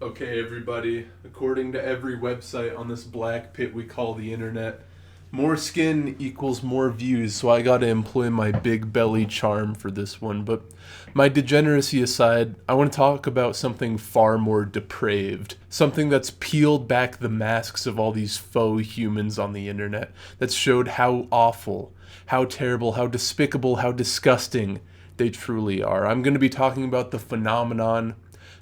Okay, everybody, according to every website on this black pit we call the internet, more skin equals more views, so I gotta employ my big belly charm for this one. But my degeneracy aside, I want to talk about something far more depraved. Something that's peeled back the masks of all these faux humans on the internet, that's showed how awful, how terrible, how despicable, how disgusting they truly are. I'm gonna be talking about the phenomenon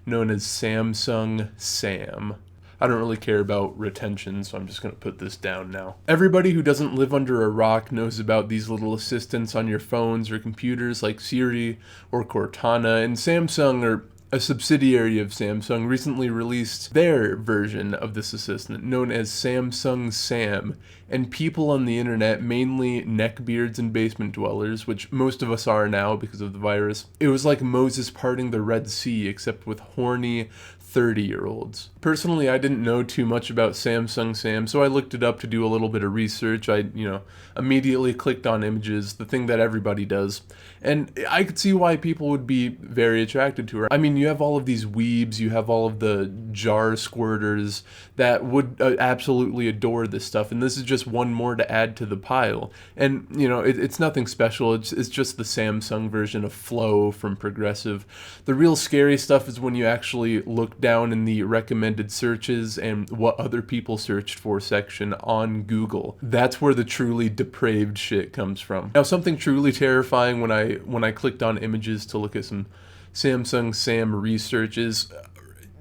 known as Samsung Sam. I don't really care about retention, so I'm just going to put this down now. Everybody who doesn't live under a rock knows about these little assistants on your phones or computers like Siri or Cortana, and Samsung, or a subsidiary of Samsung, recently released their version of this assistant, known as Samsung Sam. And people on the internet, mainly neckbeards and basement dwellers, which most of us are now because of the virus, it was like Moses parting the Red Sea, except with horny 30-year-olds. Personally, I didn't know too much about Samsung Sam, so I looked it up to do a little bit of research. I, immediately clicked on images, the thing that everybody does. And I could see why people would be very attracted to her. I mean, you have all of these weebs, you have all of the jar squirters that would absolutely adore this stuff, and this is just one more to add to the pile. And, it's nothing special, it's just the Samsung version of Flow from Progressive. The real scary stuff is when you actually look down in the recommended searches and what other people searched for section on Google. That's where the truly depraved shit comes from. Now, something truly terrifying when I clicked on images to look at some Samsung Sam research is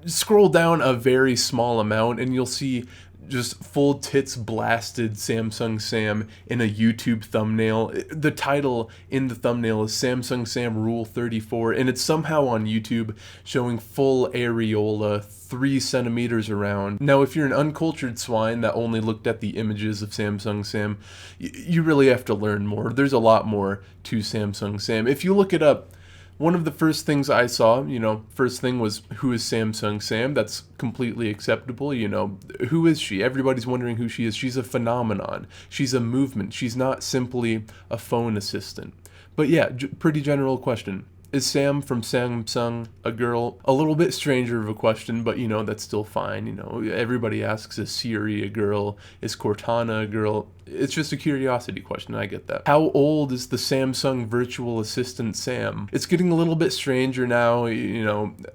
scroll down a very small amount and you'll see just full tits blasted Samsung Sam in a YouTube thumbnail. The title in the thumbnail is Samsung Sam Rule 34, and it's somehow on YouTube showing full areola 3 centimeters around. Now, if you're an uncultured swine that only looked at the images of Samsung Sam, you really have to learn more. There's a lot more to Samsung Sam. If you look it up, one of the first things I saw, first thing was, who is Samsung Sam? That's completely acceptable. Who is she? Everybody's wondering who she is. She's a phenomenon. She's a movement. She's not simply a phone assistant. But yeah, pretty general question. Is Sam from Samsung a girl? A little bit stranger of a question, but that's still fine. Everybody asks, is Siri a girl? Is Cortana a girl? It's just a curiosity question, I get that. How old is the Samsung virtual assistant Sam? It's getting a little bit stranger now.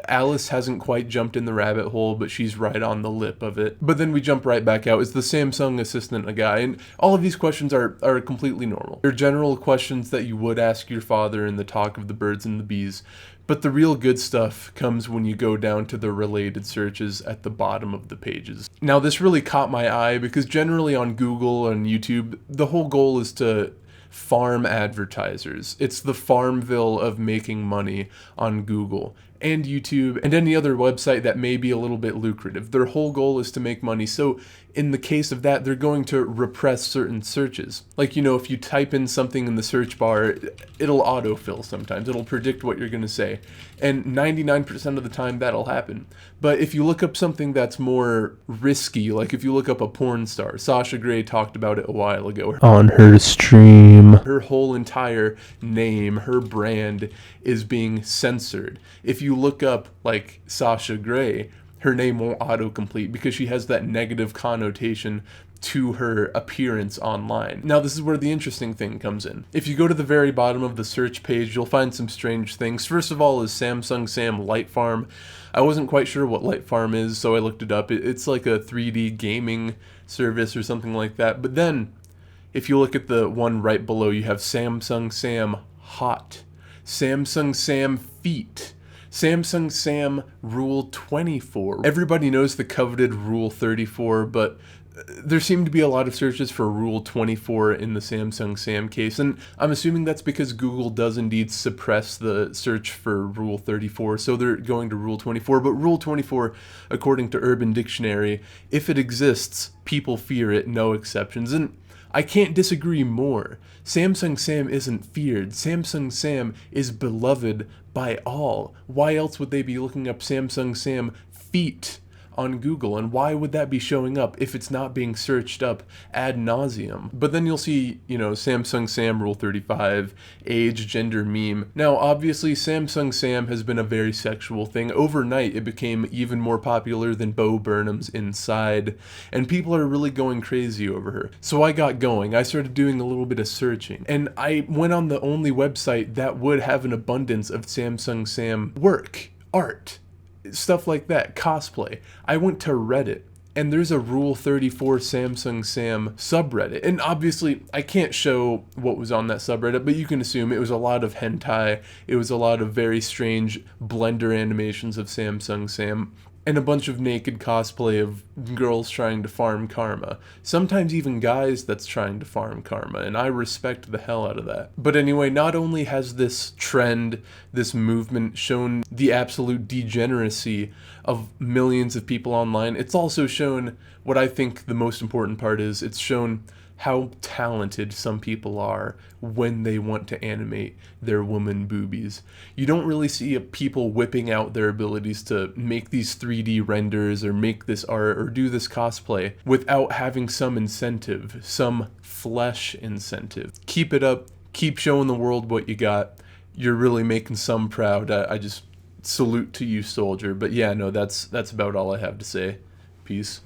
Alice hasn't quite jumped in the rabbit hole, but she's right on the lip of it. But then we jump right back out. Is the Samsung assistant a guy? And all of these questions are completely normal. They're general questions that you would ask your father in the talk of the birds and the bees. But the real good stuff comes when you go down to the related searches at the bottom of the pages. Now, this really caught my eye because generally on Google and YouTube, the whole goal is to farm advertisers. It's the Farmville of making money on Google and YouTube and any other website that may be a little bit lucrative. Their whole goal is to make money. So in the case of that, they're going to repress certain searches. Like, if you type in something in the search bar, it'll autofill sometimes. It'll predict what you're going to say. And 99% of the time, that'll happen. But if you look up something that's more risky, like if you look up a porn star, Sasha Grey talked about it a while ago. On her stream, her whole entire name, her brand is being censored. If you look up, like, Sasha Grey, her name won't autocomplete because she has that negative connotation to her appearance online. Now, this is where the interesting thing comes in. If you go to the very bottom of the search page, you'll find some strange things. First of all is Samsung Sam Light Farm. I wasn't quite sure what Light Farm is, so I looked it up. It's like a 3D gaming service or something like that. But then, if you look at the one right below, you have Samsung Sam Hot, Samsung Sam Feet, Samsung Sam Rule 24. Everybody knows the coveted Rule 34, but there seem to be a lot of searches for Rule 24 in the Samsung Sam case, and I'm assuming that's because Google does indeed suppress the search for Rule 34, so they're going to Rule 24. But Rule 24, according to Urban Dictionary, if it exists, people fear it, no exceptions. And I can't disagree more. Samsung Sam isn't feared. Samsung Sam is beloved by all. Why else would they be looking up Samsung Sam Feet on Google, and why would that be showing up if it's not being searched up ad nauseum? But then you'll see, Samsung Sam Rule 35, age, gender, meme. Now, obviously, Samsung Sam has been a very sexual thing. Overnight, it became even more popular than Bo Burnham's Inside, and people are really going crazy over her. So I got going. I started doing a little bit of searching, and I went on the only website that would have an abundance of Samsung Sam work, art, stuff like that, cosplay. I went to Reddit, and there's a Rule 34 Samsung Sam subreddit. And obviously, I can't show what was on that subreddit, but you can assume it was a lot of hentai, it was a lot of very strange Blender animations of Samsung Sam, and a bunch of naked cosplay of girls trying to farm karma. Sometimes even guys that's trying to farm karma, and I respect the hell out of that. But anyway, not only has this trend, this movement shown the absolute degeneracy of millions of people online, it's also shown what I think the most important part is. It's shown how talented some people are when they want to animate their woman boobies. You don't really see people whipping out their abilities to make these 3D renders or make this art or do this cosplay without having some incentive, some flesh incentive. Keep it up, keep showing the world what you got. You're really making some proud. I just salute to you, soldier. But yeah, no, that's about all I have to say. Peace.